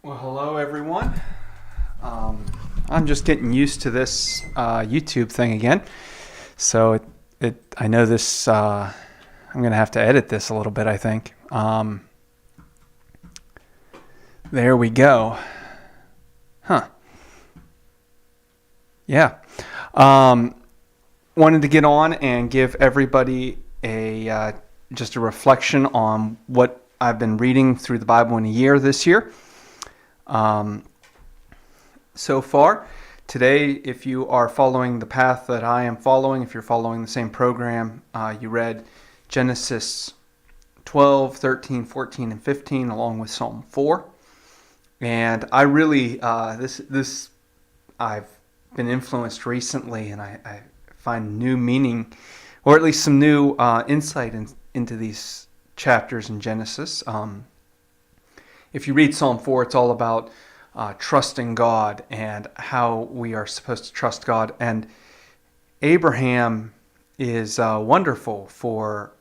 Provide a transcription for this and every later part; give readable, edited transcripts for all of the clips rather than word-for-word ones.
Well, hello everyone. I'm just getting used to this YouTube thing again. So I know this. I'm gonna have to edit this a little bit, I think. There we go. Huh. Yeah. Um, Wanted to get on and give everybody a just a reflection on what I've been reading through the Bible in a year this year. So far. Today, if you are following the path that I am following, if you're following the same program, you read Genesis 12, 13, 14, and 15, along with Psalm 4. And I really, this I've been influenced recently, and I find new meaning, or at least some new insight into these chapters in Genesis. If you read Psalm 4, it's all about trusting God and how we are supposed to trust God. And Abraham is wonderful for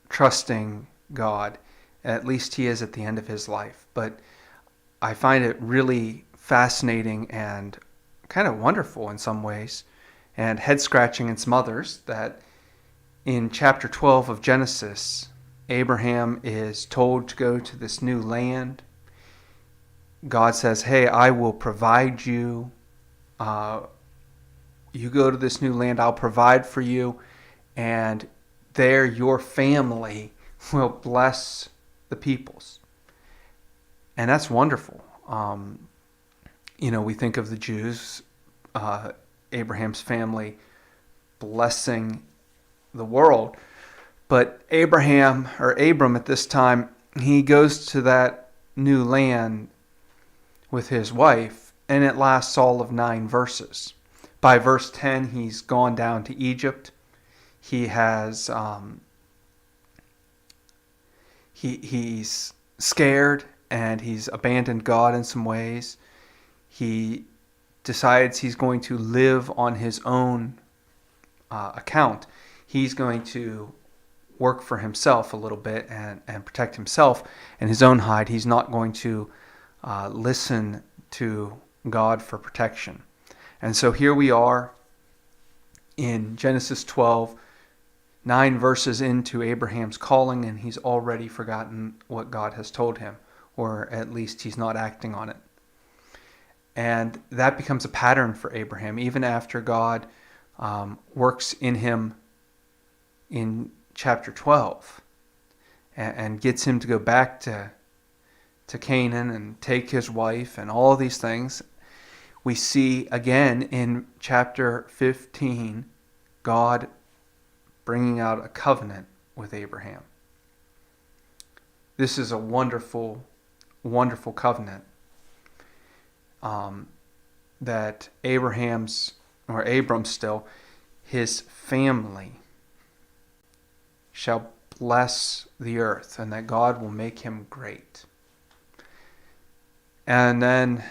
trusting God. At least he is at the end of his life. But I find it really fascinating and kind of wonderful in some ways, and head-scratching in some others, that in chapter 12 of Genesis, Abraham is told to go to this new land. God says, hey, I will provide you. You go to this new land, I'll provide for you. And there your family will bless the peoples. And that's wonderful. We think of the Jews, Abraham's family blessing the world. But Abram at this time, he goes to that new land with his wife, and it lasts all of 9 verses. By verse 10, he's gone down to Egypt. He has he's scared, and he's abandoned God in some ways. He decides he's going to live on his own account. He's going to work for himself a little bit and protect himself in his own hide. He's not going to listen to God for protection. And so here we are in Genesis 12, 9 verses into Abraham's calling, and he's already forgotten what God has told him, or at least he's not acting on it. And that becomes a pattern for Abraham, even after God works in him in chapter 12 and gets him to go back to Canaan and take his wife and all these things. We see again in chapter 15 God bringing out a covenant with Abraham. This is a wonderful, wonderful covenant that his family shall bless the earth, and that God will make him great. And then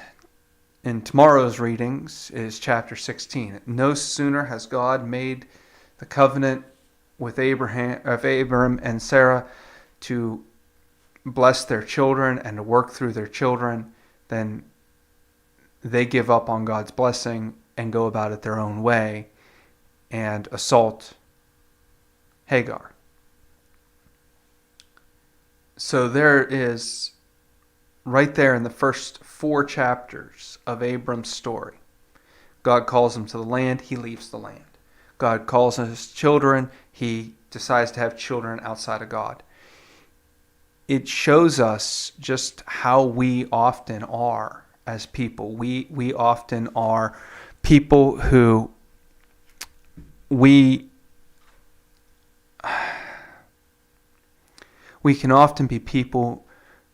in tomorrow's readings is chapter 16. No sooner has God made the covenant with Abram and Sarah to bless their children and to work through their children than they give up on God's blessing and go about it their own way and assault Hagar. So there is, right there in the first 4 chapters of Abram's story, God calls him to the land, he leaves the land. God calls his children, he decides to have children outside of God. It shows us just how we often are as people. We often are people who we can often be people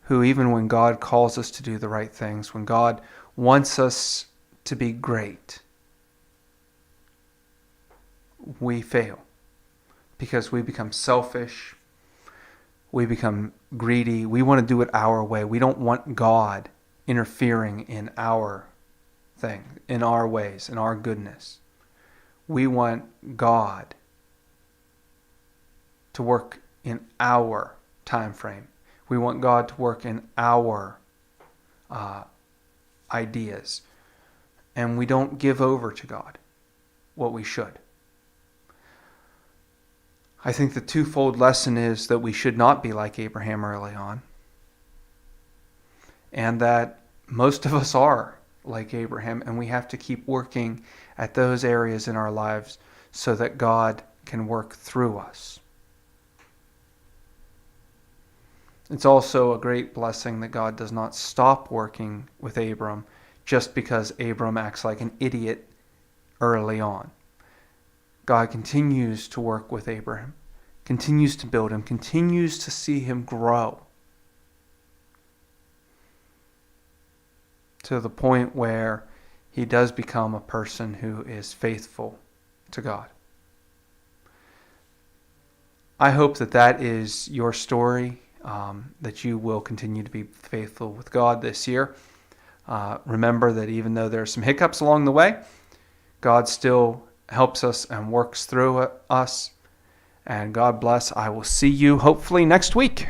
who, even when God calls us to do the right things, when God wants us to be great, we fail because we become selfish, we become greedy, we want to do it our way. We don't want God interfering in our thing, in our ways, in our goodness. We want God to work in our time frame. We want God to work in our ideas, and we don't give over to God what we should. I think the twofold lesson is that we should not be like Abraham early on, and that most of us are like Abraham, and we have to keep working at those areas in our lives so that God can work through us. It's also a great blessing that God does not stop working with Abram just because Abram acts like an idiot early on. God continues to work with Abraham, continues to build him, continues to see him grow to the point where he does become a person who is faithful to God. I hope that that is your story, that you will continue to be faithful with God this year. Remember that even though there are some hiccups along the way, God still helps us and works through us. And God bless. I will see you hopefully next week.